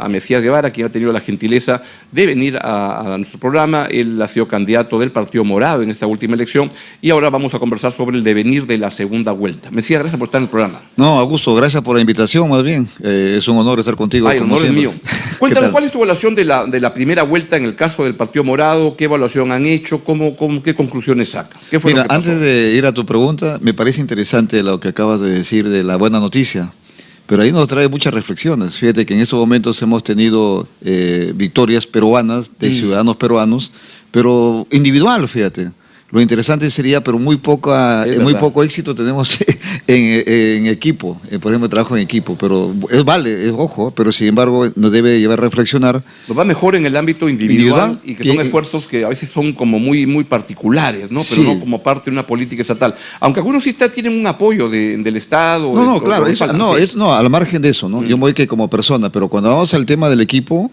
a Mesías Guevara, quien ha tenido la gentileza de venir a nuestro programa. Él ha sido candidato del Partido Morado en esta última elección y ahora vamos a conversar sobre el devenir de la segunda vuelta. Mesías, gracias por estar en el programa. No, Augusto, gracias por la invitación, más bien. Es un honor estar contigo. El honor es mío. Cuéntanos, ¿cuál es tu evaluación de la primera vuelta en el caso del Partido Morado? ¿Qué evaluación han hecho? ¿Qué conclusiones sacan? ¿Qué fue lo que pasó? Antes de ir a tu pregunta, me parece interesante lo que acabas de decir de la buena noticia, pero ahí nos trae muchas reflexiones. Fíjate que en estos momentos hemos tenido victorias peruanas de ciudadanos peruanos, pero individual, fíjate. Lo interesante sería, pero muy poco éxito tenemos en equipo, por ejemplo, trabajo en equipo, pero ojo, pero sin embargo nos debe llevar a reflexionar. Nos va mejor en el ámbito individual y que son esfuerzos que a veces son como muy particulares, ¿no? Pero sí, no como parte de una política estatal. Aunque algunos sí tienen un apoyo del Estado. Claro, a la margen de eso, ¿no? Yo me voy que como persona, pero cuando vamos al tema del equipo,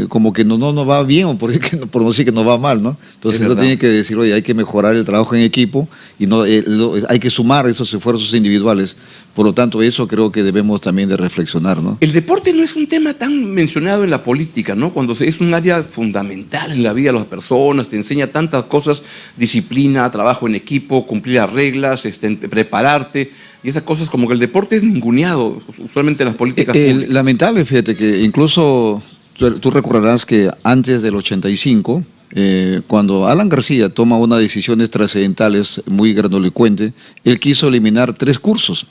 como que no nos va bien o por no decir que nos va mal, ¿no? Entonces uno tiene que decir, oye, hay que mejorar el trabajo en equipo y no hay que sumar esos esfuerzos individuales. Por lo tanto, eso creo que debemos también de reflexionar, ¿no? El deporte no es un tema tan mencionado en la política, ¿no? Cuando es un área fundamental en la vida de las personas, te enseña tantas cosas, disciplina, trabajo en equipo, cumplir las reglas, prepararte, y esas cosas como que el deporte es ninguneado usualmente en las políticas públicas. Lamentable, fíjate que incluso tú recordarás que antes del 85, cuando Alan García toma unas decisiones trascendentales muy grandilocuentes, él quiso eliminar 3 cursos.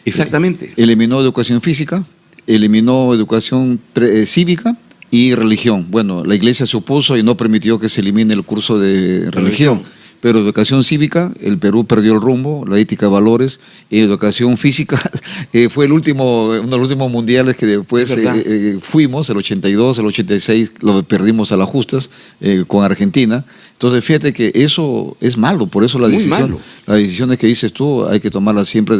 Exactamente. Eliminó educación física, eliminó educación cívica y religión. Bueno, la iglesia se opuso y no permitió que se elimine el curso de religión. Pero educación cívica, el Perú perdió el rumbo, la ética de valores, y educación física fue uno de los últimos mundiales que después fuimos, el 82, el 86, lo perdimos a las justas con Argentina. Entonces, fíjate que eso es malo, por eso las decisiones que dices tú hay que tomarlas siempre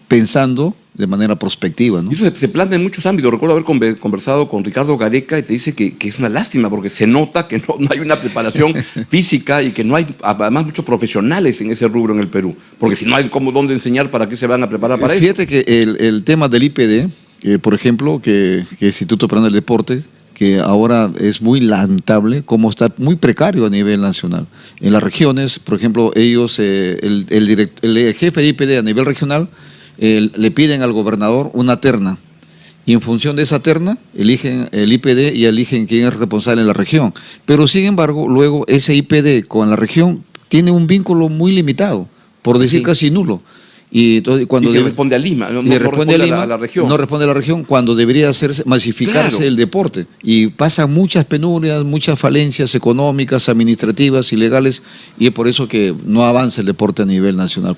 pensando de manera prospectiva, ¿no? Y eso se plantea en muchos ámbitos. Recuerdo haber conversado con Ricardo Gareca y te dice que es una lástima porque se nota que no hay una preparación física y que no hay además muchos profesionales en ese rubro en el Perú. Porque si no hay dónde enseñar, ¿para qué se van a preparar para eso? Fíjate que el tema del IPD, por ejemplo, que Instituto Peruano del Deporte, que ahora es muy lamentable, como está muy precario a nivel nacional. En las regiones, por ejemplo, ellos, el jefe de IPD a nivel regional, le piden al gobernador una terna y en función de esa terna eligen el IPD y eligen quién es responsable en la región. Pero sin embargo, luego ese IPD con la región tiene un vínculo muy limitado, por decir casi nulo. Y entonces, cuando responde a Lima, no responde a la región. No responde a la región cuando debería masificarse el deporte. Y pasan muchas penurias, muchas falencias económicas, administrativas y legales, y es por eso que no avanza el deporte a nivel nacional.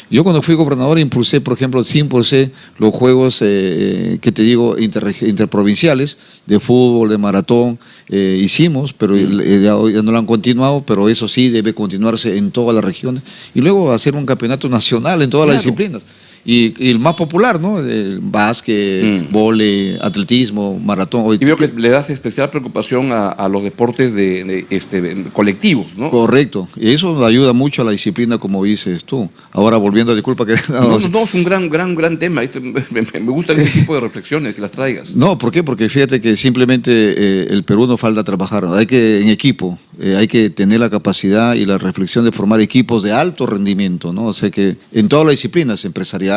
Yo cuando fui gobernador impulsé, por ejemplo, los juegos que te digo interprovinciales, de fútbol, de maratón, hicimos, pero ya no lo han continuado, pero eso sí debe continuarse en todas las regiones. Y luego hacer un campeonato nacional en todas las disciplinas. Y el más popular, ¿no? El básquet, vóley, atletismo, maratón. Y veo que le das especial preocupación a los deportes colectivos, ¿no? Correcto. Y eso ayuda mucho a la disciplina, como dices tú. Ahora, volviendo, disculpa que... No, es un gran tema. Me gustan ese tipo de reflexiones, que las traigas. No, ¿por qué? Porque fíjate que simplemente el Perú nos falta trabajar. En equipo, hay que tener la capacidad y la reflexión de formar equipos de alto rendimiento, ¿no? O sea que en todas las disciplinas, empresariales,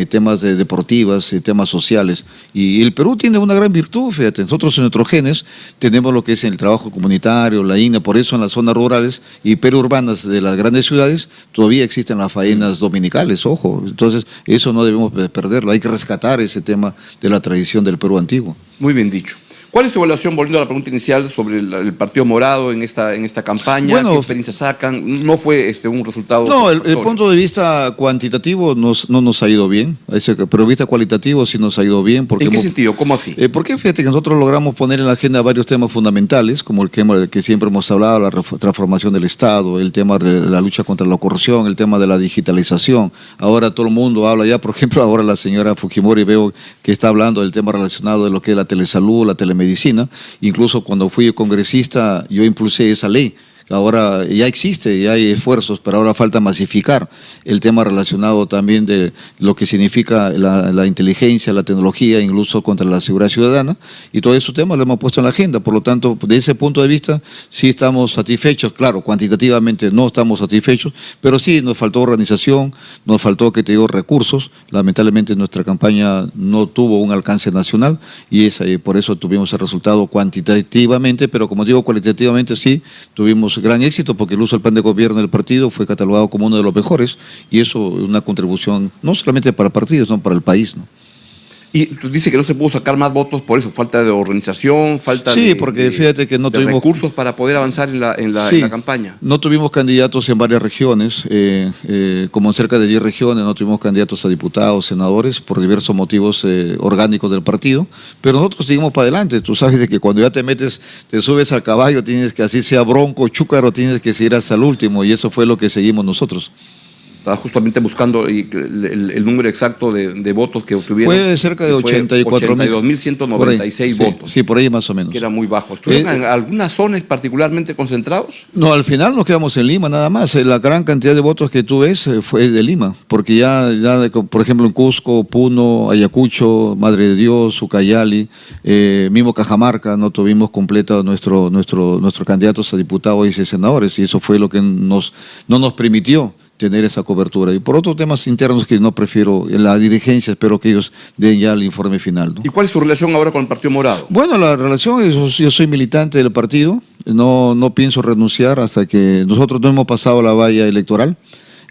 temas deportivas, temas sociales. Y el Perú tiene una gran virtud, fíjate, nosotros en nuestros genes tenemos lo que es el trabajo comunitario, la INA, por eso en las zonas rurales y periurbanas de las grandes ciudades todavía existen las faenas dominicales, ojo. Entonces, eso no debemos perderlo, hay que rescatar ese tema de la tradición del Perú antiguo. Muy bien dicho. ¿Cuál es tu evaluación, volviendo a la pregunta inicial, sobre el Partido Morado en esta campaña? Bueno, ¿qué experiencia sacan? ¿No fue un resultado? No, el punto de vista cuantitativo no nos ha ido bien, pero de vista cualitativo sí nos ha ido bien. ¿En qué sentido? ¿Cómo así? Porque fíjate que nosotros logramos poner en la agenda varios temas fundamentales, como el tema del que siempre hemos hablado, la transformación del Estado, el tema de la lucha contra la corrupción, el tema de la digitalización. Ahora todo el mundo habla ya, por ejemplo, ahora la señora Fujimori veo que está hablando del tema relacionado de lo que es la telesalud, la telemedicina. Incluso cuando fui congresista yo impulsé esa ley Ahora ya existe, ya hay esfuerzos, pero ahora falta masificar el tema relacionado también de lo que significa la inteligencia, la tecnología, incluso contra la seguridad ciudadana, y todo ese tema lo hemos puesto en la agenda. Por lo tanto, de ese punto de vista, sí estamos satisfechos. Claro, cuantitativamente no estamos satisfechos, pero sí nos faltó organización, nos faltó, que te digo, recursos. Lamentablemente nuestra campaña no tuvo un alcance nacional y por eso tuvimos el resultado cuantitativamente, pero como digo, cualitativamente sí tuvimos gran éxito, porque el uso del plan de gobierno del partido fue catalogado como uno de los mejores, y eso es una contribución no solamente para el partido, sino para el país, ¿no? Y tú dices que no se pudo sacar más votos por eso, falta de organización, falta sí, porque fíjate que no tuvimos recursos para poder avanzar en la campaña. No tuvimos candidatos en varias regiones, como en cerca de 10 regiones, no tuvimos candidatos a diputados, senadores, por diversos motivos orgánicos del partido, pero nosotros seguimos para adelante. Tú sabes de que cuando ya te metes, te subes al caballo, tienes que, así sea bronco, chúcaro, tienes que seguir hasta el último, y eso fue lo que seguimos nosotros. Estaba justamente buscando el número exacto de votos que obtuvieron. Fue cerca de 82.196 votos. Sí, por ahí más o menos. Que era muy bajo. ¿Estuvieron en algunas zonas particularmente concentrados? No, al final nos quedamos en Lima nada más. La gran cantidad de votos que tú ves fue de Lima, porque ya por ejemplo, en Cusco, Puno, Ayacucho, Madre de Dios, Ucayali, mismo Cajamarca, no tuvimos completado nuestros candidatos a diputados y senadores, y eso fue lo que no nos permitió tener esa cobertura. Y por otros temas internos que no prefiero, en la dirigencia, espero que ellos den ya el informe final, ¿no? ¿Y cuál es tu relación ahora con el Partido Morado? Bueno, la relación es, yo soy militante del partido, no pienso renunciar hasta que nosotros no hemos pasado la valla electoral.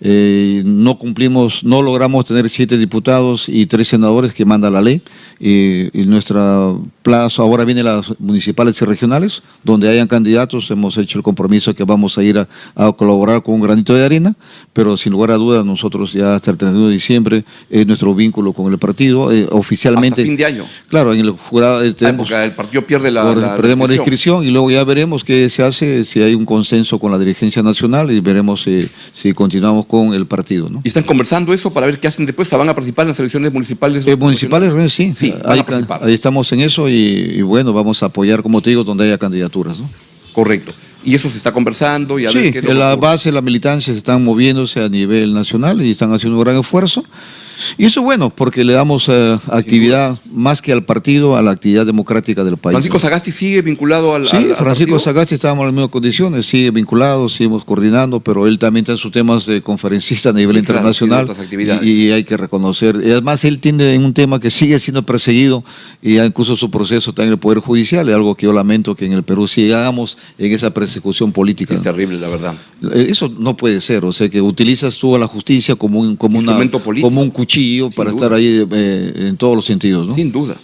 No logramos tener 7 diputados y 3 senadores que manda la ley, y nuestro plazo, ahora vienen las municipales y regionales, donde hayan candidatos. Hemos hecho el compromiso que vamos a ir a colaborar con un granito de arena, pero sin lugar a dudas nosotros ya hasta el 31 de diciembre nuestro vínculo con el partido oficialmente. Hasta fin de año. Claro, en el jurado porque el partido pierde perdemos la inscripción, y luego ya veremos qué se hace, si hay un consenso con la dirigencia nacional, y veremos si continuamos con el partido, ¿no? ¿Y están conversando eso para ver qué hacen después? ¿Van a participar en las elecciones municipales? Municipales, sí. Van a participar. Ahí estamos en eso, y bueno, vamos a apoyar, como te digo, donde haya candidaturas, ¿no? Correcto. Y eso se está conversando y a ver qué... Sí, la base, la militancia se están moviéndose a nivel nacional y están haciendo un gran esfuerzo. Y eso es bueno, porque le damos actividad más que al partido, a la actividad democrática del país. ¿Francisco Sagasti sigue vinculado al Francisco partido? Sagasti estábamos en las mismas condiciones, sigue vinculado, seguimos coordinando, pero él también está en sus temas de conferencista a nivel internacional, claro, y hay que reconocer. Y además él tiene un tema que sigue siendo perseguido, y incluso su proceso está en el Poder Judicial, es algo que yo lamento que en el Perú sigamos en esa persecución política. Es terrible, la verdad. Eso no puede ser, o sea, que utilizas tú a la justicia como un cuchillo para estar ahí en todos los sentidos, ¿no? Sin duda.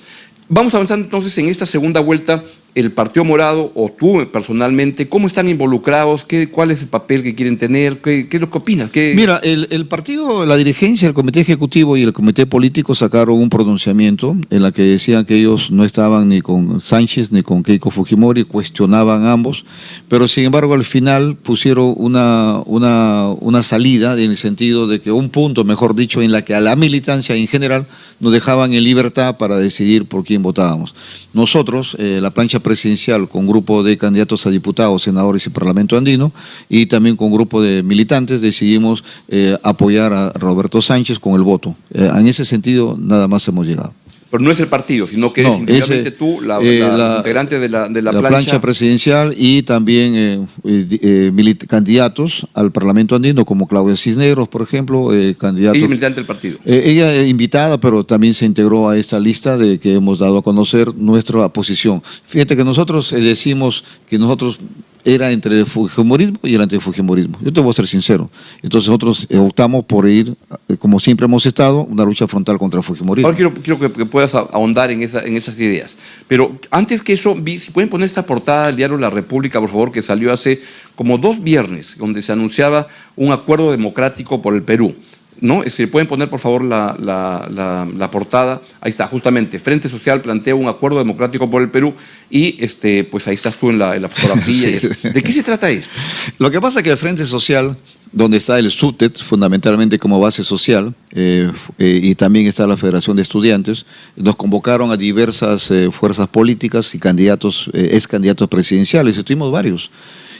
Vamos avanzando entonces en esta segunda vuelta. El Partido Morado, o tú personalmente, ¿cómo están involucrados? ¿Cuál es el papel que quieren tener? ¿Qué es lo que opinas? Mira, el partido, la dirigencia, el comité ejecutivo y el comité político sacaron un pronunciamiento en la que decían que ellos no estaban ni con Sánchez ni con Keiko Fujimori, cuestionaban ambos, pero sin embargo al final pusieron una salida, en el sentido de que un punto, mejor dicho, en la que a la militancia en general nos dejaban en libertad para decidir por quién votábamos. Nosotros, la plancha presidencial, con grupo de candidatos a diputados, senadores y parlamento andino, y también con grupo de militantes, decidimos apoyar a Roberto Sánchez con el voto. En ese sentido, nada más hemos llegado. Pero no es el partido, sino que eres individualmente tú, la integrante de la plancha presidencial, y también candidatos al Parlamento andino, como Claudia Cisneros, por ejemplo, candidato. Ella es militante del partido. Ella invitada, pero también se integró a esta lista de que hemos dado a conocer nuestra posición. Fíjate que nosotros decimos que nosotros era entre el fujimorismo y el antifujimorismo. Yo te voy a ser sincero. Entonces nosotros optamos por ir, como siempre hemos estado, una lucha frontal contra el fujimorismo. Ahora quiero que puedas ahondar en esas ideas. Pero antes que eso, si pueden poner esta portada del diario La República, por favor, que salió hace como 2 viernes, donde se anunciaba un acuerdo democrático por el Perú, ¿no? Pueden poner, por favor, la portada. Ahí está, justamente. Frente Social plantea un acuerdo democrático por el Perú, y pues ahí estás tú en la fotografía. Sí. ¿De qué se trata esto? Lo que pasa es que el Frente Social, donde está el SUTET, fundamentalmente como base social, y también está la Federación de Estudiantes, nos convocaron a diversas fuerzas políticas y candidatos, ex candidatos presidenciales, y tuvimos varios.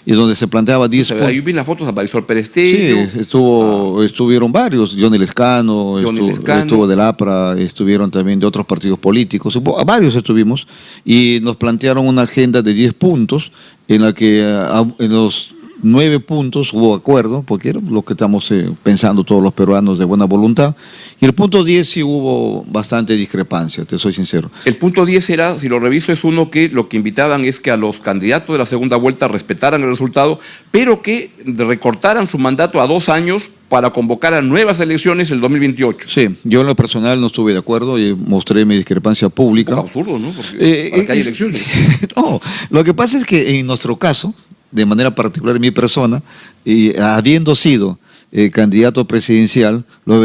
y donde se planteaba 10 puntos. Ahí vi las fotos a Marisol Perestello. Sí, estuvieron varios, Johnny Lescano, estuvo del APRA, estuvieron también de otros partidos políticos, varios estuvimos, y nos plantearon una agenda de 10 puntos en la que en los 9 puntos hubo acuerdo, porque era lo que estamos pensando todos los peruanos de buena voluntad, y el punto 10 sí hubo bastante discrepancia, te soy sincero. El punto 10 era, si lo reviso, es uno que lo que invitaban es que a los candidatos de la segunda vuelta respetaran el resultado, pero que recortaran su mandato a 2 años para convocar a nuevas elecciones el 2028. Sí, yo en lo personal no estuve de acuerdo y mostré mi discrepancia pública. Un poco absurdo, ¿no? Porque para que haya elecciones. No, lo que pasa es que en nuestro caso, de manera particular en mi persona, y habiendo sido candidato presidencial, lo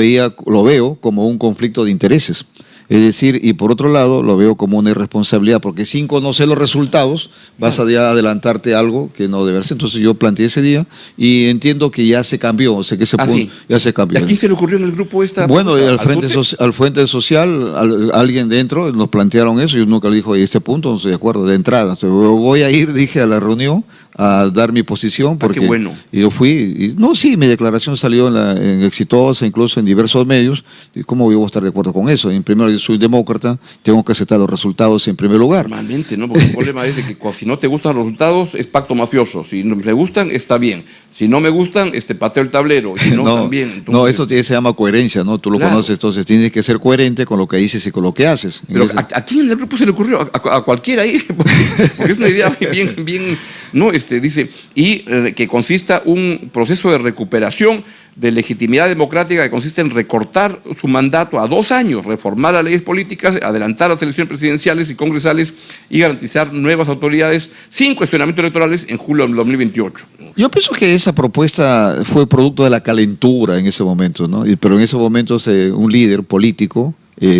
veo como un conflicto de intereses. Es decir, y por otro lado, lo veo como una irresponsabilidad, porque sin conocer los resultados vas a ya adelantarte algo que no debe ser. Entonces yo planteé ese día y entiendo que ya se cambió, o sea que ese punto ya se cambió. ¿Y a quién se le ocurrió en el grupo esta? Bueno, al Frente Social, alguien dentro nos plantearon eso, y nunca le dijo, este punto no estoy de acuerdo, de entrada. O sea, voy a ir, dije, a la reunión a dar mi posición, porque qué bueno. Y yo fui, mi declaración salió en Exitosa, incluso en diversos medios, y ¿cómo yo voy a estar de acuerdo con eso? En primer lugar, soy demócrata, tengo que aceptar los resultados en primer lugar. Normalmente, ¿no? Porque el problema es de que si no te gustan los resultados, es pacto mafioso. Si no me gustan, está bien. Si no me gustan, pateo el tablero. Y si no, también. Entonces... No, eso se llama coherencia, ¿no? Tú lo conoces, entonces tienes que ser coherente con lo que dices y con lo que haces. Pero ¿a quién en el grupo se le ocurrió? ¿A cualquiera ahí? Porque es una idea bien, ¿no? Dice, y que consista un proceso de recuperación de legitimidad democrática que consiste en recortar su mandato a 2 años, reformar las leyes políticas, adelantar las elecciones presidenciales y congresales y garantizar nuevas autoridades sin cuestionamientos electorales en julio del 2028. Yo pienso que esa propuesta fue producto de la calentura en ese momento, ¿no? Pero en ese momento un líder político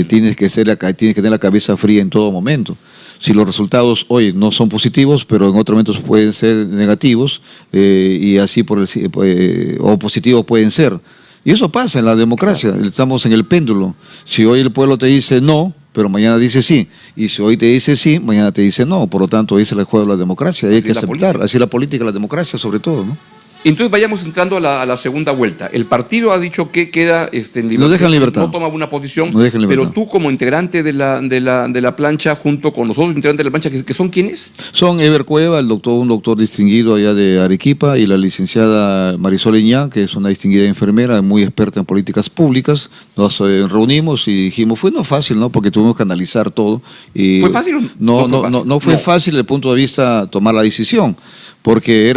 tiene que tener la cabeza fría en todo momento. Si los resultados hoy no son positivos, pero en otros momentos pueden ser negativos, y así o positivos pueden ser. Y eso pasa en la democracia, estamos en el péndulo. Si hoy el pueblo te dice no, pero mañana dice sí. Y si hoy te dice sí, mañana te dice no. Por lo tanto, ese es el juego de la democracia, hay que aceptar. Así es la política, la democracia sobre todo, ¿no? Entonces vayamos entrando a la segunda vuelta. El partido ha dicho que queda en libertad. Nos dejan libertad. No toma una posición, pero tú como integrante de la plancha, junto con los otros integrantes de la plancha, ¿que son quiénes? Son Eber Cueva, un doctor distinguido allá de Arequipa, y la licenciada Marisol Iñá, que es una distinguida enfermera, muy experta en políticas públicas. Nos reunimos y dijimos, no fácil, ¿no? Porque tuvimos que analizar todo. Y ¿Fue fácil? No fue fácil desde el punto de vista tomar la decisión, porque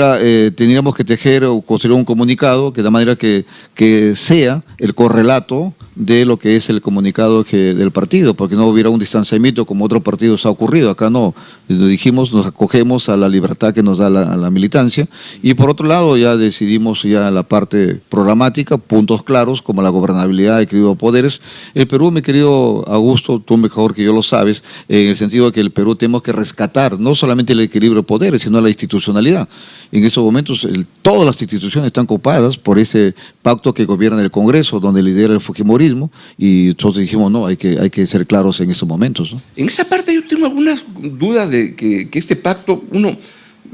teníamos que tejer o construir un comunicado que de manera que sea el correlato de lo que es el comunicado del partido, porque no hubiera un distanciamiento como otros partidos ha ocurrido. Acá no, dijimos, nos acogemos a la libertad que nos da la militancia, y por otro lado ya decidimos ya la parte programática, puntos claros como la gobernabilidad, equilibrio de poderes. El Perú, mi querido Augusto, tú mejor que yo lo sabes, en el sentido de que el Perú tenemos que rescatar no solamente el equilibrio de poderes, sino la institucionalidad. En estos momentos todas las instituciones están copadas por ese pacto que gobierna el Congreso, donde lidera el fujimorismo, y nosotros dijimos, no, hay que ser claros en esos momentos, ¿no? En esa parte yo tengo algunas dudas de que este pacto,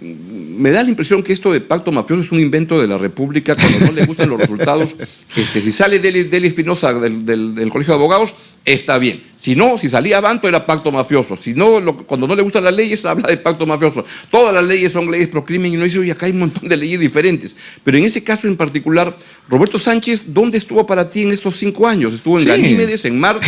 me da la impresión que esto de pacto mafioso es un invento de la República cuando no le gustan los resultados. Si sale Deli Espinosa del Colegio de Abogados, está bien. Si no, si salía Abanto era pacto mafioso. Si no, cuando no le gustan las leyes, habla de pacto mafioso. Todas las leyes son leyes pro crimen, y uno dice, oye, acá hay un montón de leyes diferentes. Pero en ese caso en particular, Roberto Sánchez, ¿dónde estuvo para ti en estos 5 años? Estuvo en Ganímedes, en Marte.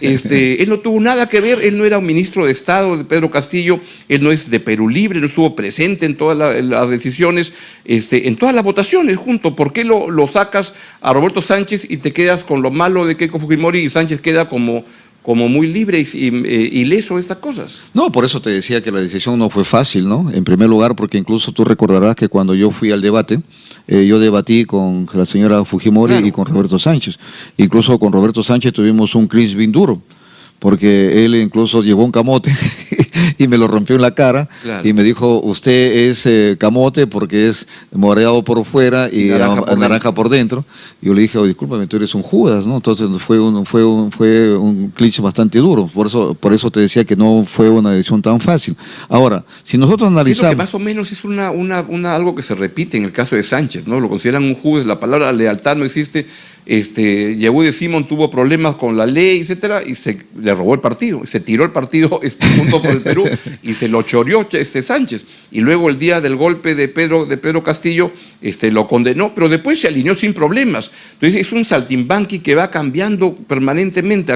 Él no tuvo nada que ver, él no era un ministro de Estado de Pedro Castillo, él no es de Perú Libre, no estuvo presente en todas las decisiones, en todas las votaciones junto. ¿Por qué lo sacas a Roberto Sánchez y te quedas con lo malo de Keiko Fujimori, y Sánchez queda como muy libre y ileso de estas cosas? No, por eso te decía que la decisión no fue fácil, ¿no? En primer lugar, porque incluso tú recordarás que cuando yo fui al debate, yo debatí con la señora Fujimori, claro, y con Roberto Sánchez. Incluso con Roberto Sánchez tuvimos un clinch bien duro, porque él incluso llevó un camote y me lo rompió en la cara, Claro. y me dijo, usted es camote porque es moreado por fuera y naranja por dentro. Y yo le dije, oh, discúlpame, tú eres un Judas, ¿no? Entonces fue un cliché bastante duro, por eso te decía que no fue una decisión tan fácil. Ahora, si nosotros analizamos... Que más o menos es algo que se repite en el caso de Sánchez, ¿no? Lo consideran un Judas, la palabra lealtad no existe. Yehudi de Simón tuvo problemas con la ley, etcétera, y le robó el partido, se tiró el partido junto por el Perú y se lo choreó Sánchez. Y luego el día del golpe de Pedro Castillo lo condenó, pero después se alineó sin problemas. Entonces es un saltimbanqui que va cambiando permanentemente.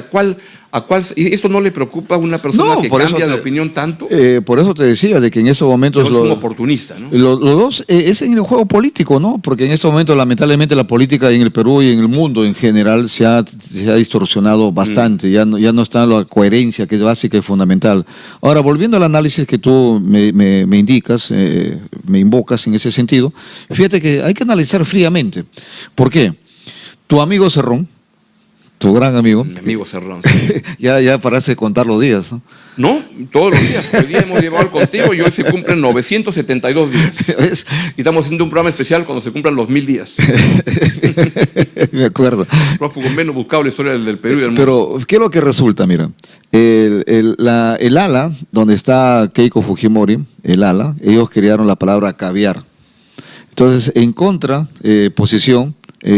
¿Y esto no le preocupa a una persona que cambia de opinión tanto? Por eso te decía de que en estos momentos... Es un oportunista, ¿no? Los dos es en el juego político, ¿no? Porque en estos momentos, lamentablemente, la política en el Perú y en el mundo en general se ha distorsionado bastante. Ya no está la coherencia que es básica y fundamental. Ahora, volviendo al análisis que tú me indicas, me invocas en ese sentido, fíjate que hay que analizar fríamente. ¿Por qué? Tu amigo Cerrón, tu gran amigo. Mi amigo Cerrón. ya parece contar los días, ¿no? No, todos los días. Hoy día hemos llevado contigo y hoy se cumplen 972 días. ¿Ves? Y estamos haciendo un programa especial cuando se cumplan los 1000 días. Me acuerdo. Prófugo menos buscado en la historia del Perú y del mundo. Pero, ¿qué es lo que resulta? Mira, el ala, donde está Keiko Fujimori, el ala, ellos crearon la palabra caviar. Entonces, en contraposición,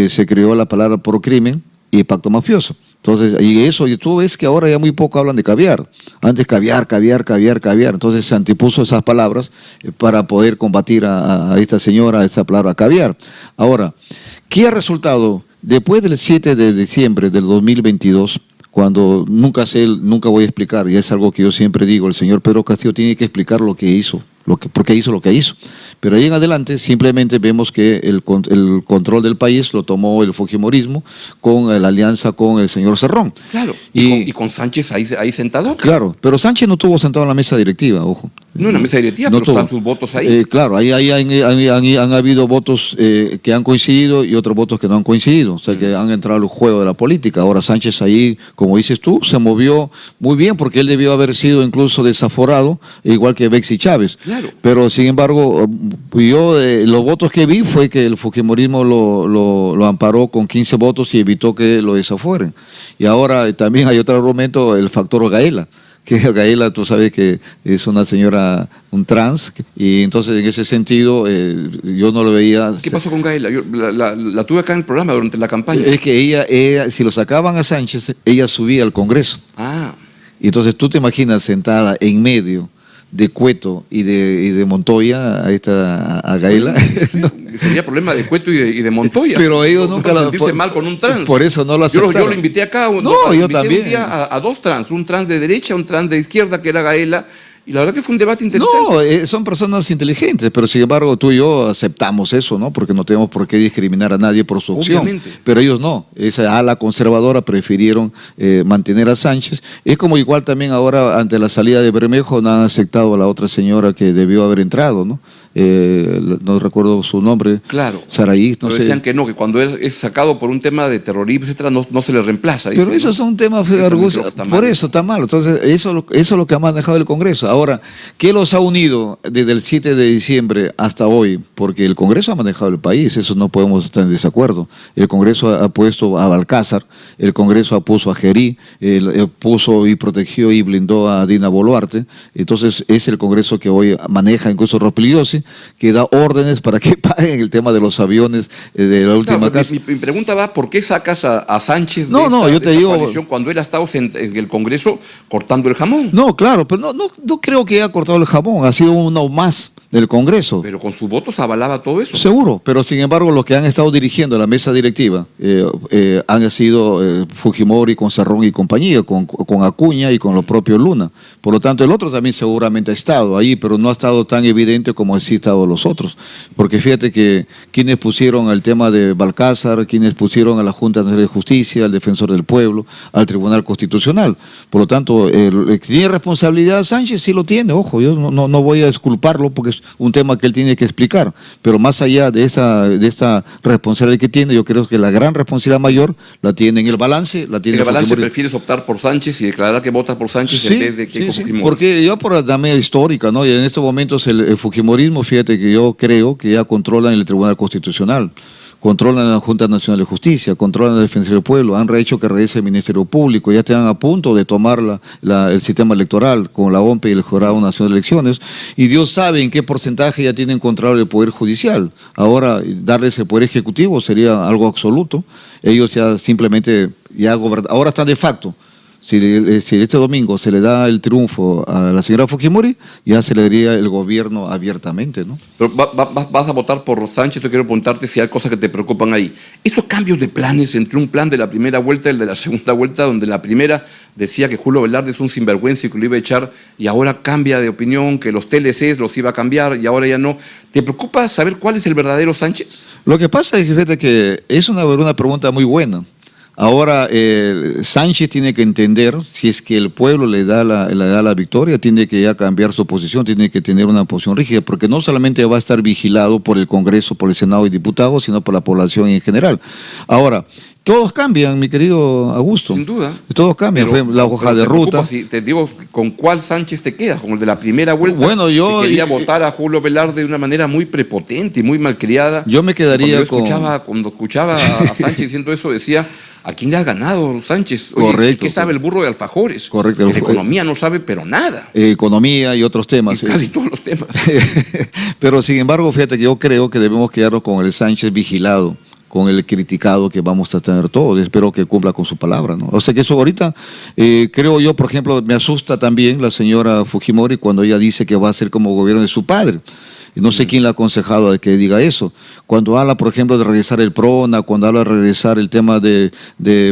se creó la palabra por crimen y pacto mafioso. Entonces, y tú ves que ahora ya muy poco hablan de caviar. Antes caviar. Entonces se antepuso esas palabras para poder combatir a esta señora, a esta palabra caviar. Ahora, ¿qué ha resultado? Después del 7 de diciembre del 2022, cuando nunca voy a explicar, y es algo que yo siempre digo, el señor Pedro Castillo tiene que explicar lo que hizo. ¿Por qué hizo lo que hizo? Pero ahí en adelante simplemente vemos que el control del país lo tomó el fujimorismo con la alianza con el señor Cerrón. Claro, y con Sánchez ahí sentado. Claro, pero Sánchez no estuvo sentado en la mesa directiva, ojo. No en la mesa directiva, no pero están sus votos ahí. Claro, ahí han habido votos que han coincidido y otros votos que no han coincidido, o sea que han entrado al juego de la política. Ahora Sánchez ahí, como dices tú, se movió muy bien porque él debió haber sido incluso desaforado, igual que Bexy Chávez. Claro. Pero sin embargo, yo los votos que vi fue que el fujimorismo lo amparó con 15 votos y evitó que lo desafueren. Y ahora también hay otro argumento, el factor Gaela, que Gaela tú sabes que es una señora, un trans, y entonces en ese sentido yo no lo veía. ¿Qué pasó con Gaela? Yo la tuve acá en el programa durante la campaña. Es que ella, si lo sacaban a Sánchez, ella subía al Congreso. Y entonces tú te imaginas sentada en medio de Cueto y de Montoya a Gaela. No. Sería problema de Cueto y de Montoya. Pero ellos nunca sentirse mal con un trans. Por eso no lo aceptaron. Yo lo invité acá. Yo también. Un día a dos trans, un trans de derecha, un trans de izquierda, que era Gaela. Y la verdad que fue un debate interesante. No, son personas inteligentes, pero sin embargo tú y yo aceptamos eso, ¿no? Porque no tenemos por qué discriminar a nadie por su opción. Obviamente. Pero ellos no. Esa ala conservadora prefirieron mantener a Sánchez. Es como igual también ahora ante la salida de Bermejo no han aceptado a la otra señora que debió haber entrado, ¿no? No recuerdo su nombre. Claro. Saraí, no sé. Decían que no, que cuando es sacado por un tema de terrorismo, etcétera, no se le reemplaza. Pero eso es un tema por eso está mal. Entonces, eso es lo que ha manejado el Congreso. Ahora, ¿qué los ha unido desde el 7 de diciembre hasta hoy? Porque el Congreso ha manejado el país, eso no podemos estar en desacuerdo. El Congreso ha puesto a Balcázar, el Congreso puso a Gerí, puso y protegió y blindó a Dina Boluarte. Entonces, es el Congreso que hoy maneja incluso Rospigliosi, que da órdenes para que paguen el tema de los aviones de la última casa. Mi pregunta va, ¿por qué sacas a Sánchez yo te digo, coalición cuando él ha estado en el Congreso cortando el jamón? No, claro, pero no creo que haya cortado el jamón, ha sido uno más del Congreso. Pero con sus votos avalaba todo eso. Seguro, pero sin embargo los que han estado dirigiendo la mesa directiva han sido Fujimori con Cerrón y compañía, con Acuña y con los propios Luna. Por lo tanto, el otro también seguramente ha estado ahí, pero no ha estado tan evidente como han estado los otros. Porque fíjate que quienes pusieron el tema de Balcázar, quienes pusieron a la Junta Nacional de Justicia, al Defensor del Pueblo, al Tribunal Constitucional. Por lo tanto, ¿tiene responsabilidad Sánchez? Sí lo tiene, ojo, yo no voy a disculparlo porque es un tema que él tiene que explicar, pero más allá de esta responsabilidad que tiene, yo creo que la gran responsabilidad mayor la tiene en el balance. En el balance prefieres optar por Sánchez y declarar que votas por Sánchez en vez de Keiko Fujimori. Porque yo por la media histórica, ¿no? Y en estos momentos el fujimorismo, fíjate que yo creo que ya controlan el Tribunal Constitucional, controlan la Junta Nacional de Justicia, controlan la Defensa del Pueblo, han hecho que regrese el Ministerio Público, ya están a punto de tomar el sistema electoral con la OMP y el Jurado Nacional de Elecciones, y Dios sabe en qué porcentaje ya tienen controlado el Poder Judicial. Ahora, darles el Poder Ejecutivo sería algo absoluto. Ellos ya simplemente, ahora están de facto. Si este domingo se le da el triunfo a la señora Fujimori, ya se le daría el gobierno abiertamente, ¿no? Pero vas a votar por Sánchez. Yo quiero preguntarte si hay cosas que te preocupan ahí. Estos cambios de planes entre un plan de la primera vuelta y el de la segunda vuelta, donde la primera decía que Julio Velarde es un sinvergüenza y que lo iba a echar, y ahora cambia de opinión, que los TLCs los iba a cambiar y ahora ya no. ¿Te preocupa saber cuál es el verdadero Sánchez? Lo que pasa es que, fíjate, que es una pregunta muy buena. Ahora, Sánchez tiene que entender, si es que el pueblo le da la victoria, tiene que ya cambiar su posición, tiene que tener una posición rígida, porque no solamente va a estar vigilado por el Congreso, por el Senado y diputados, sino por la población en general. Ahora, todos cambian, mi querido Augusto. Sin duda. Todos cambian. La hoja de ruta. Si te digo, ¿con cuál Sánchez te quedas? ¿Con el de la primera vuelta? Bueno, yo que quería votar a Julio Velarde de una manera muy prepotente y muy malcriada. Yo me quedaría cuando escuchaba a Sánchez diciendo eso, decía: ¿a quién le ha ganado Sánchez? Oye, correcto. ¿qué sabe el burro de alfajores? Correcto. De economía no sabe, pero nada. Economía y otros temas. Y casi todos los temas. Pero sin embargo, fíjate que yo creo que debemos quedarnos con el Sánchez vigilado, con el criticado que vamos a tener todos. Espero que cumpla con su palabra, ¿no? O sea que eso ahorita, creo yo, por ejemplo, me asusta también la señora Fujimori cuando ella dice que va a ser como gobierno de su padre. No sé quién le ha aconsejado de que diga eso. Cuando habla, por ejemplo, de regresar el PRONA, cuando habla de regresar el tema de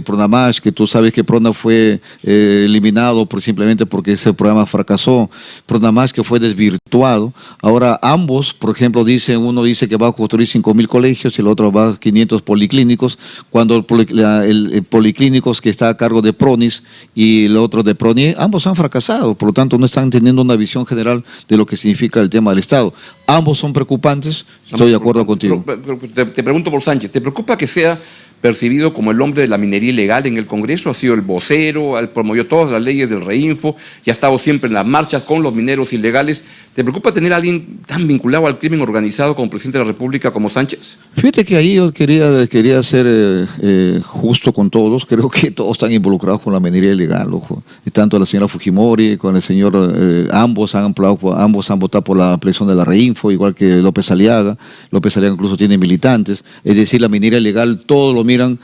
Pronamás, que tú sabes que Prona fue eliminado simplemente porque ese programa fracasó, Pronamás que fue desvirtuado. Ahora ambos, por ejemplo, uno dice que va a construir 5.000 colegios y el otro va a 500 policlínicos, cuando el policlínicos que está a cargo de Pronis y el otro de Proni, ambos han fracasado, por lo tanto no están teniendo una visión general de lo que significa el tema del Estado. Ambos son preocupantes, estoy de acuerdo contigo. Te pregunto por Sánchez, ¿te preocupa que sea percibido como el hombre de la minería ilegal en el Congreso? Ha sido el vocero, promovió todas las leyes del Reinfo y ha estado siempre en las marchas con los mineros ilegales. ¿Te preocupa tener a alguien tan vinculado al crimen organizado como presidente de la República como Sánchez? Fíjate que ahí yo quería ser justo con todos. Creo que todos están involucrados con la minería ilegal, ojo. Tanto la señora Fujimori, con el señor, ambos han votado por la ampliación de la Reinfo, igual que López Aliaga. López Aliaga incluso tiene militantes. Es decir, la minería ilegal, todos lo miran,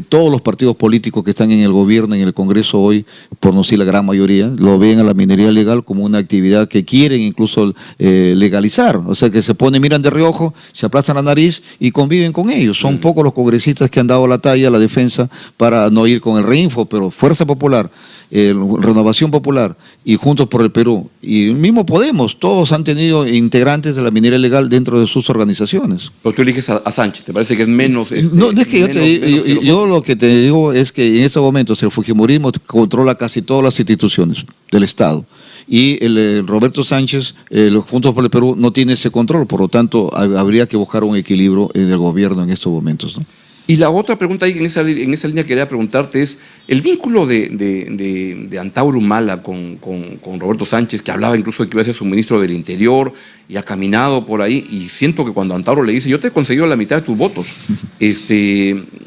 todos los partidos políticos que están en el gobierno, en el Congreso hoy, por no decir la gran mayoría, lo ven a la minería ilegal como una actividad que quieren incluso legalizar. O sea, que miran de reojo, se aplastan la nariz y conviven con ellos. Son pocos los congresistas que han dado la talla a la defensa para no ir con el Reinfo, pero Fuerza Popular, Renovación Popular y Juntos por el Perú y el mismo Podemos, todos han tenido integrantes de la minería ilegal dentro de sus organizaciones. Pero tú eliges a Sánchez, ¿te parece que es menos? No, es que yo lo que te digo es que en estos momentos el fujimorismo controla casi todas las instituciones del Estado y Roberto Sánchez, los Juntos por el Perú, no tiene ese control, por lo tanto habría que buscar un equilibrio en el gobierno en estos momentos, ¿no? Y la otra pregunta ahí en esa línea que quería preguntarte es el vínculo de Antauro Humala con Roberto Sánchez, que hablaba incluso de que iba a ser su ministro del Interior y ha caminado por ahí, y siento que cuando Antauro le dice: yo te he conseguido la mitad de tus votos,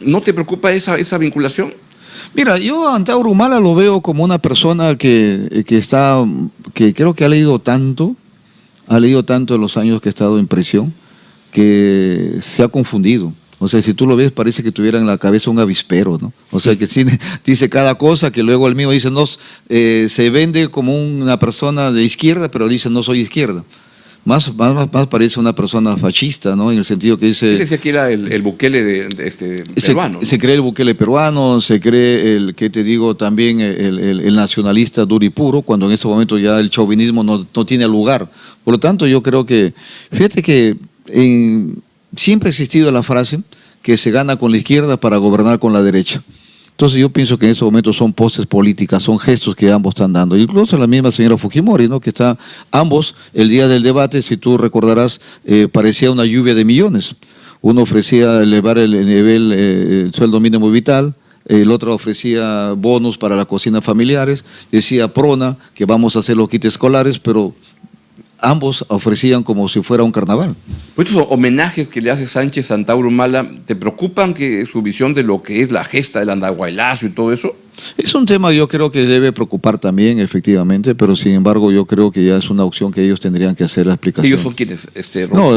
¿no te preocupa esa vinculación? Mira, yo a Antauro Humala lo veo como una persona que creo que ha leído tanto en los años que ha estado en prisión, que se ha confundido. O sea, si tú lo ves, parece que tuviera en la cabeza un avispero, ¿no? O sea, que dice cada cosa, que luego él mismo dice, no, se vende como una persona de izquierda, pero dice, no soy izquierda. Más parece una persona fascista, ¿no? En el sentido que dice... Él decía que era el Bukele peruano, ¿no? Se cree el Bukele peruano, se cree también el nacionalista duro y puro, cuando en ese momento ya el chauvinismo no tiene lugar. Por lo tanto, yo creo que, fíjate que siempre ha existido la frase que se gana con la izquierda para gobernar con la derecha. Entonces yo pienso que en estos momentos son poses políticas, son gestos que ambos están dando. Incluso la misma señora Fujimori, ¿no? Que está, ambos, el día del debate, si tú recordarás, parecía una lluvia de millones. Uno ofrecía elevar el nivel, el sueldo mínimo vital, el otro ofrecía bonos para las cocinas familiares, decía Prona que vamos a hacer los kits escolares, pero ambos ofrecían como si fuera un carnaval. Pues estos homenajes que le hace Sánchez a Antauro Humala, ¿te preocupan que su visión de lo que es la gesta del andahuaylazo y todo eso? Es un tema yo creo que debe preocupar también, efectivamente, pero sin embargo yo creo que ya es una opción que ellos tendrían que hacer la explicación. ¿Ellos son quienes?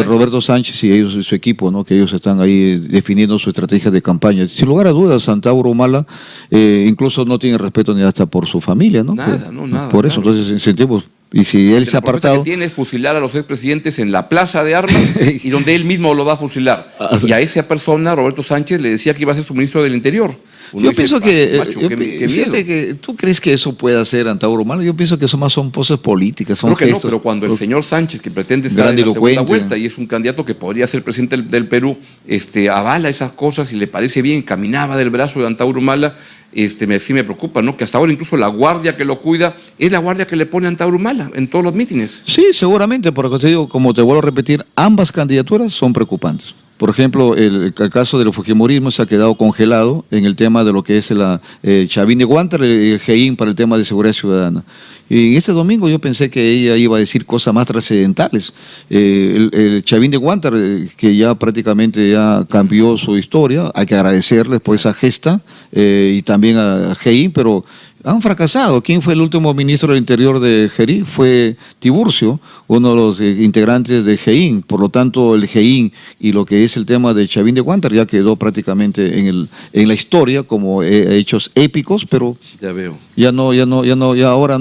Roberto Sánchez y ellos y su equipo, ¿no? Que ellos están ahí definiendo su estrategia de campaña. Sin lugar a dudas, Antauro Humala incluso no tiene respeto ni hasta por su familia, ¿no? Nada. Por eso, claro. Entonces, sentimos. Y si él se ha apartado... Lo que tiene es fusilar a los expresidentes en la plaza de armas y donde él mismo lo va a fusilar. Y a esa persona, Roberto Sánchez, le decía que iba a ser su ministro del Interior. Yo pienso que, fíjate que tú crees que eso puede hacer Antauro Humala. Yo pienso que eso más son poses políticas, son creo que gestos. No, pero cuando el señor Sánchez, que pretende estar en la segunda vuelta y es un candidato que podría ser presidente del Perú, avala esas cosas y le parece bien, caminaba del brazo de Antauro Humala, sí me preocupa, ¿no? Que hasta ahora incluso la guardia que lo cuida es la guardia que le pone a Antauro Humala en todos los mítines. Sí, seguramente, porque te digo, como te vuelvo a repetir, ambas candidaturas son preocupantes. Por ejemplo, el caso del fujimorismo se ha quedado congelado en el tema de lo que es la Chavín de Huántar y el GEIN para el tema de seguridad ciudadana. Y este domingo yo pensé que ella iba a decir cosas más trascendentales. El Chavín de Huántar, que ya prácticamente ya cambió su historia, hay que agradecerles por esa gesta, y también a GEIN, pero han fracasado. ¿Quién fue el último ministro del Interior de GERI? Fue Tiburcio, uno de los integrantes de GEIN. Por lo tanto, el GEIN y lo que es el tema de Chavín de Huántar ya quedó prácticamente en la historia como hechos épicos, pero ya veo. Ya ahora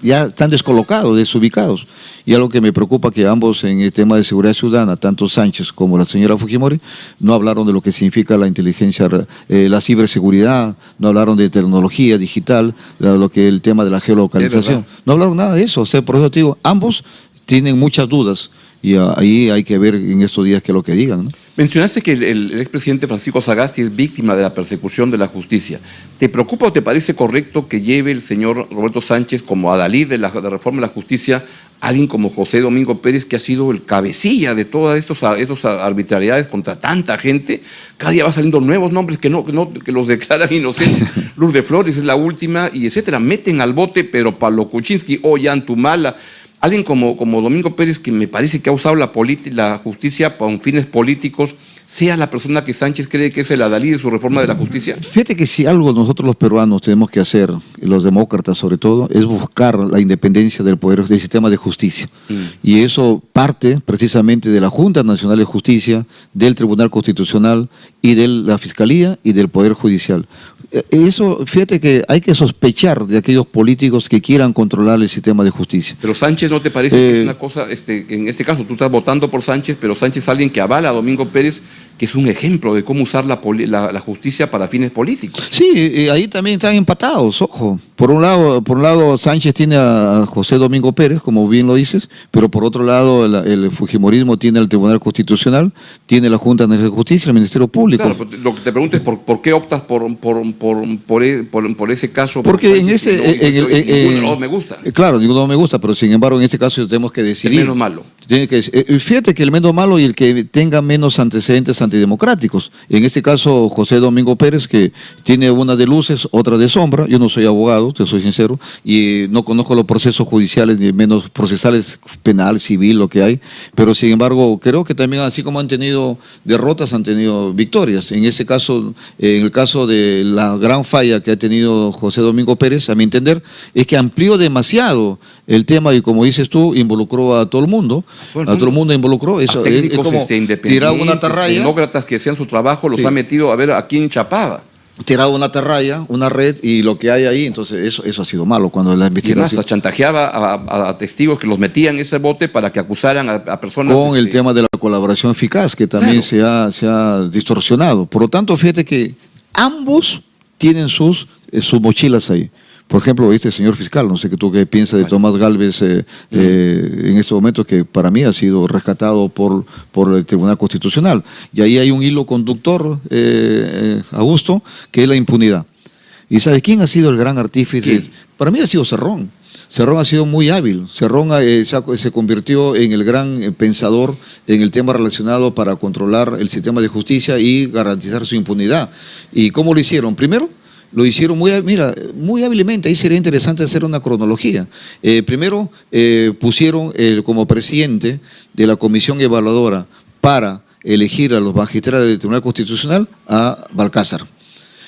ya están descolocados, desubicados. Y algo que me preocupa que ambos en el tema de seguridad ciudadana, tanto Sánchez como la señora Fujimori, no hablaron de lo que significa la inteligencia, la ciberseguridad, no hablaron de tecnología digital, lo que el tema de la geolocalización. No hablaron nada de eso. O sea, por eso te digo, ambos tienen muchas dudas. Y ahí hay que ver en estos días qué es lo que digan, ¿no? Mencionaste que el expresidente Francisco Sagasti es víctima de la persecución de la justicia. ¿Te preocupa o te parece correcto que lleve el señor Roberto Sánchez como adalid de la reforma de la justicia a alguien como José Domingo Pérez, que ha sido el cabecilla de todas estas arbitrariedades contra tanta gente? Cada día va saliendo nuevos nombres que los declaran inocentes. Lourdes Flores es la última, y etcétera. Meten al bote, pero Pablo Kuczynski, Ollantumala. Alguien como Domingo Pérez, que me parece que ha usado la justicia con fines políticos, sea la persona que Sánchez cree que es el adalid de su reforma de la justicia. Fíjate que si algo nosotros los peruanos tenemos que hacer, los demócratas sobre todo, es buscar la independencia del poder, del sistema de justicia. Y eso parte precisamente de la Junta Nacional de Justicia, del Tribunal Constitucional y de la Fiscalía y del Poder Judicial. Eso, fíjate que hay que sospechar de aquellos políticos que quieran controlar el sistema de justicia. Pero Sánchez, ¿no te parece que es una cosa, en este caso tú estás votando por Sánchez, pero Sánchez es alguien que avala a Domingo Pérez, que es un ejemplo de cómo usar la justicia para fines políticos? Sí, ahí también están empatados, ojo. Por un lado Sánchez tiene a José Domingo Pérez, como bien lo dices, pero por otro lado el fujimorismo tiene al Tribunal Constitucional, tiene la Junta Nacional de Justicia, el Ministerio Público. Claro, lo que te pregunto es por qué optas por ese caso. Porque en ese... ninguno me gusta. Claro, ninguno me gusta, pero sin embargo en este caso tenemos que decidir. El menos malo. Fíjate que el menos malo y el que tenga menos antecedentes antidemocráticos. En este caso José Domingo Pérez, que tiene una de luces, otra de sombra. Yo no soy abogado, te soy sincero, y no conozco los procesos judiciales ni menos procesales, penal, civil, lo que hay, pero sin embargo creo que también así como han tenido derrotas, han tenido victorias. En ese caso, en el caso de la gran falla que ha tenido José Domingo Pérez, a mi entender, es que amplió demasiado el tema y, como dices tú, involucró a todo el mundo. A todo el mundo involucró. Eso, a técnicos es como tirar una atarraya. Demócratas que hacían su trabajo, los ha metido a ver a quién chapaba. Tirado una atarraya, una red, y lo que hay ahí, entonces eso ha sido malo cuando la investigación... Y además chantajeaba a testigos que los metían en ese bote para que acusaran a personas... Con el tema de la colaboración eficaz, que también se ha distorsionado. Por lo tanto, fíjate que ambos tienen sus mochilas ahí. Por ejemplo, este señor fiscal, no sé qué piensas de Tomás Gálvez en este momento, que para mí ha sido rescatado por el Tribunal Constitucional. Y ahí hay un hilo conductor, Augusto, que es la impunidad. ¿Y sabes quién ha sido el gran artífice? ¿Quién? Para mí ha sido Cerrón. Cerrón ha sido muy hábil. Cerrón se convirtió en el gran pensador en el tema relacionado para controlar el sistema de justicia y garantizar su impunidad. ¿Y cómo lo hicieron? Primero, lo hicieron muy hábilmente. Ahí sería interesante hacer una cronología. Primero, pusieron como presidente de la comisión evaluadora para elegir a los magistrados del Tribunal Constitucional a Balcázar.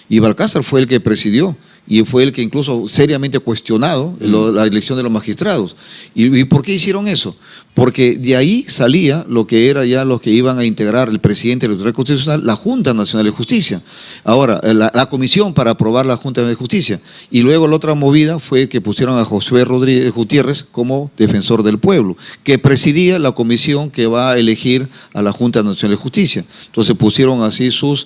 Y Balcázar fue el que presidió y fue el que incluso seriamente cuestionado la elección de los magistrados. ¿Y por qué hicieron eso? Porque de ahí salía lo que era ya los que iban a integrar el presidente del Tribunal Constitucional, la Junta Nacional de Justicia. Ahora, la comisión para aprobar la Junta Nacional de Justicia. Y luego la otra movida fue que pusieron a Josué Rodríguez Gutiérrez como defensor del pueblo, que presidía la comisión que va a elegir a la Junta Nacional de Justicia. Entonces pusieron así sus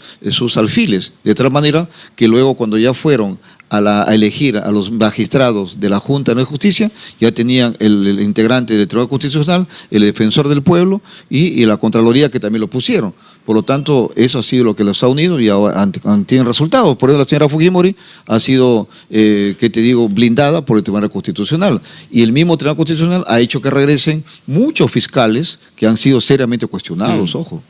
alfiles, de tal manera que luego cuando ya fueron a elegir a los magistrados de la Junta de Justicia, ya tenían el integrante del Tribunal Constitucional, el defensor del pueblo y la Contraloría, que también lo pusieron. Por lo tanto, eso ha sido lo que los ha unido y ahora tienen resultados. Por eso la señora Fujimori ha sido, blindada por el Tribunal Constitucional. Y el mismo Tribunal Constitucional ha hecho que regresen muchos fiscales que han sido seriamente cuestionados, ojo.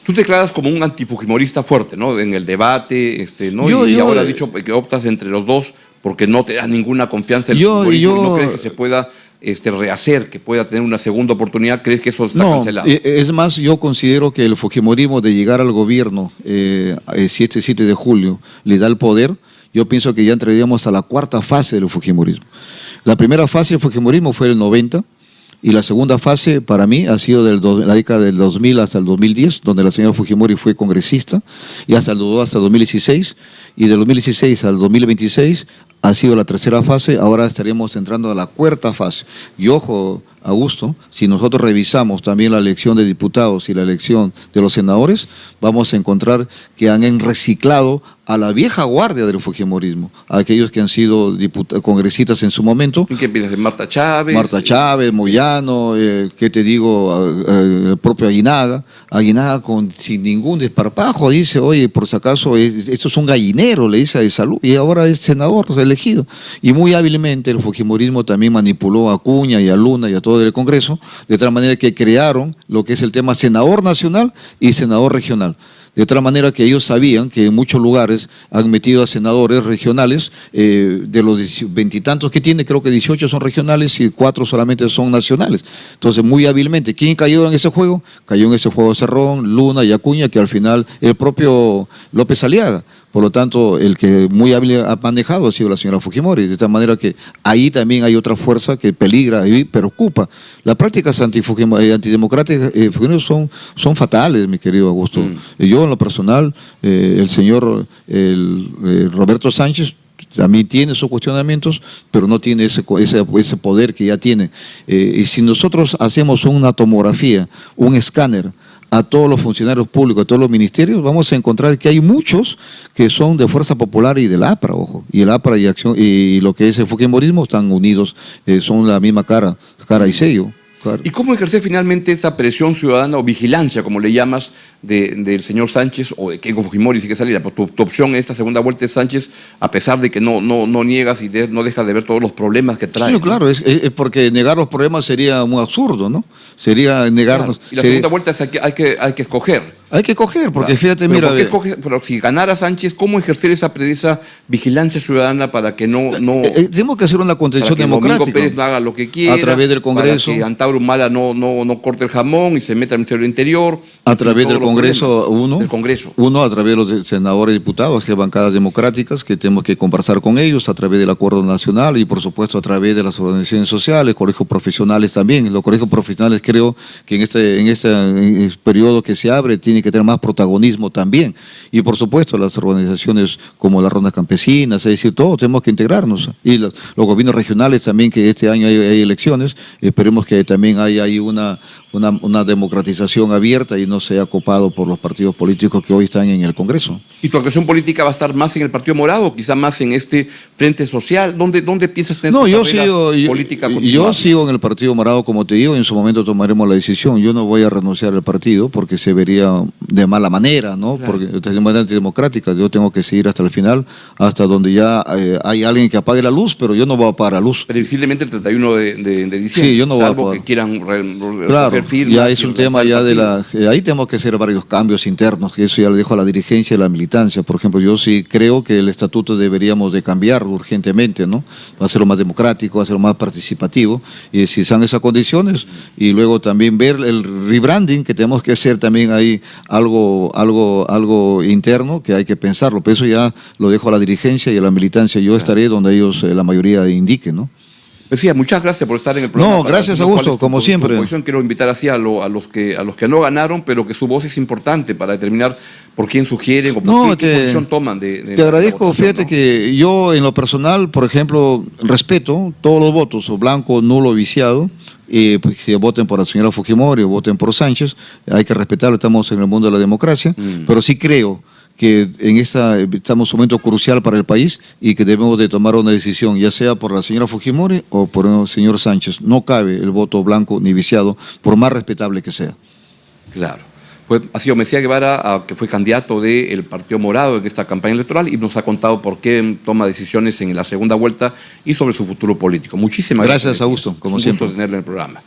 Tú te declaras como un antifujimorista fuerte, ¿no? En el debate, ¿no? Y ahora has dicho que optas entre los dos porque no te da ninguna confianza en el fujimorismo y no crees que se pueda rehacer, que pueda tener una segunda oportunidad. ¿Crees que eso está cancelado? Es más, yo considero que el fujimorismo de llegar al gobierno 7 de julio le da el poder. Yo pienso que ya entraríamos a la cuarta fase del fujimorismo. La primera fase del fujimorismo fue el 90. Y la segunda fase para mí ha sido la década del 2000 hasta el 2010, donde la señora Fujimori fue congresista, y hasta el 2016, y del 2016 al 2026 ha sido la tercera fase. Ahora estaríamos entrando a la cuarta fase. Y ojo, Augusto, si nosotros revisamos también la elección de diputados y la elección de los senadores, vamos a encontrar que han reciclado a la vieja guardia del fujimorismo, a aquellos que han sido congresistas en su momento. ¿Y qué piensas? ¿Marta Chávez? Marta Chávez, Moyano, ¿qué te digo? El propio Aguinaga. Aguinaga sin ningún desparpajo dice, oye, por si acaso, esto es un gallinero, le dice de salud, y ahora es senador elegido. Y muy hábilmente el fujimorismo también manipuló a Acuña y a Luna y a todo el Congreso, de tal manera que crearon lo que es el tema senador nacional y senador regional. De otra manera que ellos sabían que en muchos lugares han metido a senadores regionales, de los 20 y tantos que tiene, creo que 18 son regionales y 4 solamente son nacionales. Entonces, muy hábilmente, ¿quién cayó en ese juego? Cayó en ese juego Cerrón, Luna y Acuña, que al final el propio López Aliaga. Por lo tanto, el que muy hábil ha manejado ha sido la señora Fujimori, de tal manera que ahí también hay otra fuerza que peligra y preocupa. Las prácticas antidemocráticas son fatales, mi querido Augusto. Yo, en lo personal, el señor Roberto Sánchez también tiene sus cuestionamientos, pero no tiene ese poder que ya tiene. Y si nosotros hacemos una tomografía, un escáner, a todos los funcionarios públicos, a todos los ministerios, vamos a encontrar que hay muchos que son de Fuerza Popular y del APRA, ojo. Y el APRA y Acción y lo que es el fujimorismo están unidos, son la misma cara y sello. Claro. ¿Y cómo ejercer finalmente esa presión ciudadana o vigilancia, como le llamas, del señor Sánchez o de Keiko Fujimori, si que saliera? Tu opción en esta segunda vuelta es Sánchez, a pesar de que no niegas y no dejas de ver todos los problemas que trae. Sí, claro, es porque negar los problemas sería muy absurdo, ¿no? Sería negarnos. Claro. Y la segunda vuelta es hay que escoger. Hay que coger, porque claro. Fíjate, pero mira... Pero si ganara Sánchez, ¿cómo ejercer esa vigilancia ciudadana para que no tenemos que hacer una contención democrática. Domingo Pérez no haga lo que quiera, a través del Congreso, para que Antauro Humala no corte el jamón y se meta al Ministerio del Interior. A través del Congreso, uno a través de los senadores y diputados, que bancadas democráticas, que tenemos que conversar con ellos, a través del acuerdo nacional y por supuesto a través de las organizaciones sociales, colegios profesionales también. Los colegios profesionales creo que en este periodo que se abre tiene que tener más protagonismo también. Y por supuesto las organizaciones como las rondas campesinas, es decir, todos tenemos que integrarnos. Y los gobiernos regionales también, que este año hay elecciones, esperemos que también haya ahí una democratización abierta y no sea copado por los partidos políticos que hoy están en el Congreso. ¿Y tu actuación política va a estar más en el Partido Morado o quizá más en este Frente Social? ¿Dónde piensas tener tu carrera política continuada? Yo sigo en el Partido Morado, como te digo, en su momento tomaremos la decisión. Yo no voy a renunciar al partido porque se vería ¿no? De mala manera, ¿no? Claro. Porque es de manera antidemocrática. Yo tengo que seguir hasta el final, hasta donde ya hay alguien que apague la luz, pero yo no voy a apagar la luz. Previsiblemente el 31 de diciembre, Sí, yo no voy a salvo poder. que quieran Claro, recoger firmas. ya es y un tema organizar ya el de partido. la... Ahí tenemos que hacer varios cambios internos, que eso ya le dejo a la dirigencia y a la militancia. Por ejemplo, yo sí creo que el estatuto deberíamos de cambiarlo urgentemente, ¿no? Hacerlo más democrático, hacerlo más participativo, y si están esas condiciones, y luego también ver el rebranding, que tenemos que hacer también ahí algo interno, que hay que pensarlo. Pero eso ya lo dejo a la dirigencia y a la militancia. Yo estaré donde ellos, la mayoría, indiquen, ¿no? Decía, muchas gracias por estar en el programa. No, gracias, decirnos Augusto, cuál es como tu siempre. posición. Quiero invitar así a los que no ganaron, pero que su voz es importante para determinar por quién sugieren o por qué posición toman de te agradezco, la votación, fíjate ¿no? que yo en lo personal, por ejemplo, respeto todos los votos, o blanco, nulo, viciado, pues, si voten por la señora Fujimori o voten por Sánchez, hay que respetarlo, estamos en el mundo de la democracia, pero sí creo que estamos en un momento crucial para el país y que debemos de tomar una decisión, ya sea por la señora Fujimori o por el señor Sánchez. No cabe el voto blanco ni viciado, por más respetable que sea. Claro. Pues ha sido Mesías Guevara, que fue candidato del Partido Morado en esta campaña electoral y nos ha contado por qué toma decisiones en la segunda vuelta y sobre su futuro político. Muchísimas gracias. Gracias, Augusto, como Un siempre. gusto tenerlo en el programa.